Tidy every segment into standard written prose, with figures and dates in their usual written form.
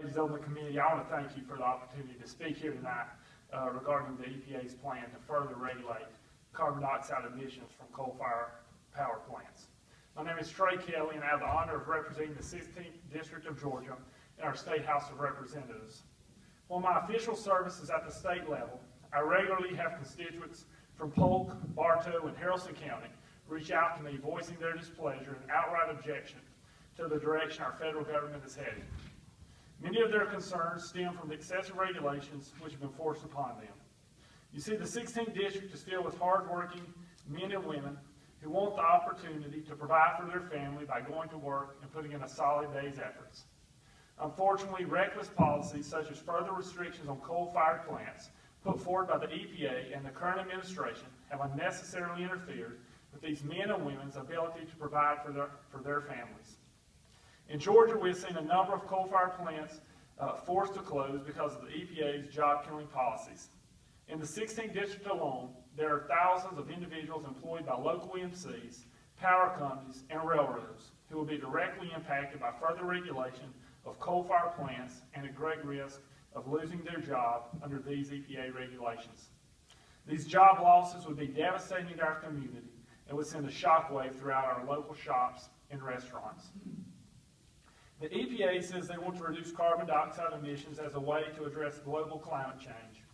Ladies on the committee, I want to thank you for the opportunity to speak here tonight regarding the EPA's plan to further regulate carbon dioxide emissions from coal-fired power plants. My name is Trey Kelley, and I have the honor of representing the 16th District of Georgia in our State House of Representatives. On my official services at the state level, I regularly have constituents from Polk, Bartow, and Haralson County reach out to me voicing their displeasure and outright objection to the direction our federal government is heading. Many of their concerns stem from the excessive regulations which have been forced upon them. You see, the 16th District is filled with hardworking men and women who want the opportunity to provide for their family by going to work and putting in a solid day's efforts. Unfortunately, reckless policies such as further restrictions on coal-fired plants put forward by the EPA and the current administration have unnecessarily interfered with these men and women's ability to provide for their families. In Georgia, we've seen a number of coal-fired plants forced to close because of the EPA's job-killing policies. In the 16th District alone, there are thousands of individuals employed by local EMCs, power companies, and railroads who will be directly impacted by further regulation of coal-fired plants and at great risk of losing their job under these EPA regulations. These job losses would be devastating to our community and would send a shockwave throughout our local shops and restaurants. The EPA says they want to reduce carbon dioxide emissions as a way to address global climate change.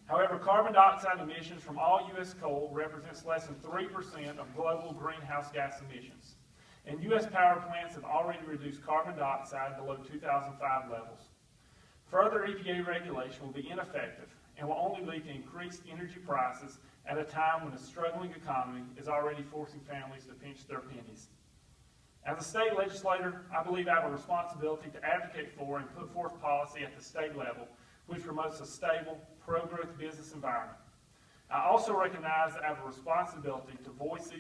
However, carbon dioxide emissions from all U.S. coal represents less than 3% of global greenhouse gas emissions, and U.S. power plants have already reduced carbon dioxide below 2005 levels. Further EPA regulation will be ineffective and will only lead to increased energy prices at a time when a struggling economy is already forcing families to pinch their pennies. As a state legislator, I believe I have a responsibility to advocate for and put forth policy at the state level which promotes a stable, pro-growth business environment. I also recognize that I have a responsibility to voice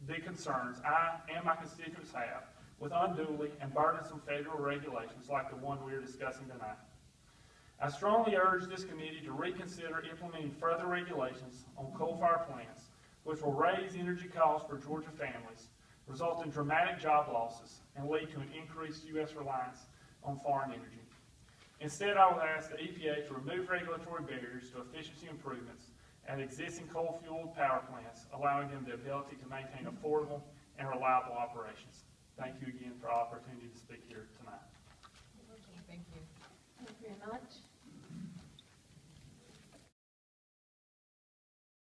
the concerns I and my constituents have with unduly and burdensome federal regulations like the one we are discussing tonight. I strongly urge this committee to reconsider implementing further regulations on coal-fired plants, which will raise energy costs for Georgia families, result in dramatic job losses, and lead to an increased U.S. reliance on foreign energy. Instead, I will ask the EPA to remove regulatory barriers to efficiency improvements at existing coal-fueled power plants, allowing them the ability to maintain affordable and reliable operations. Thank you again for the opportunity to speak here tonight. Thank you. Thank you very much.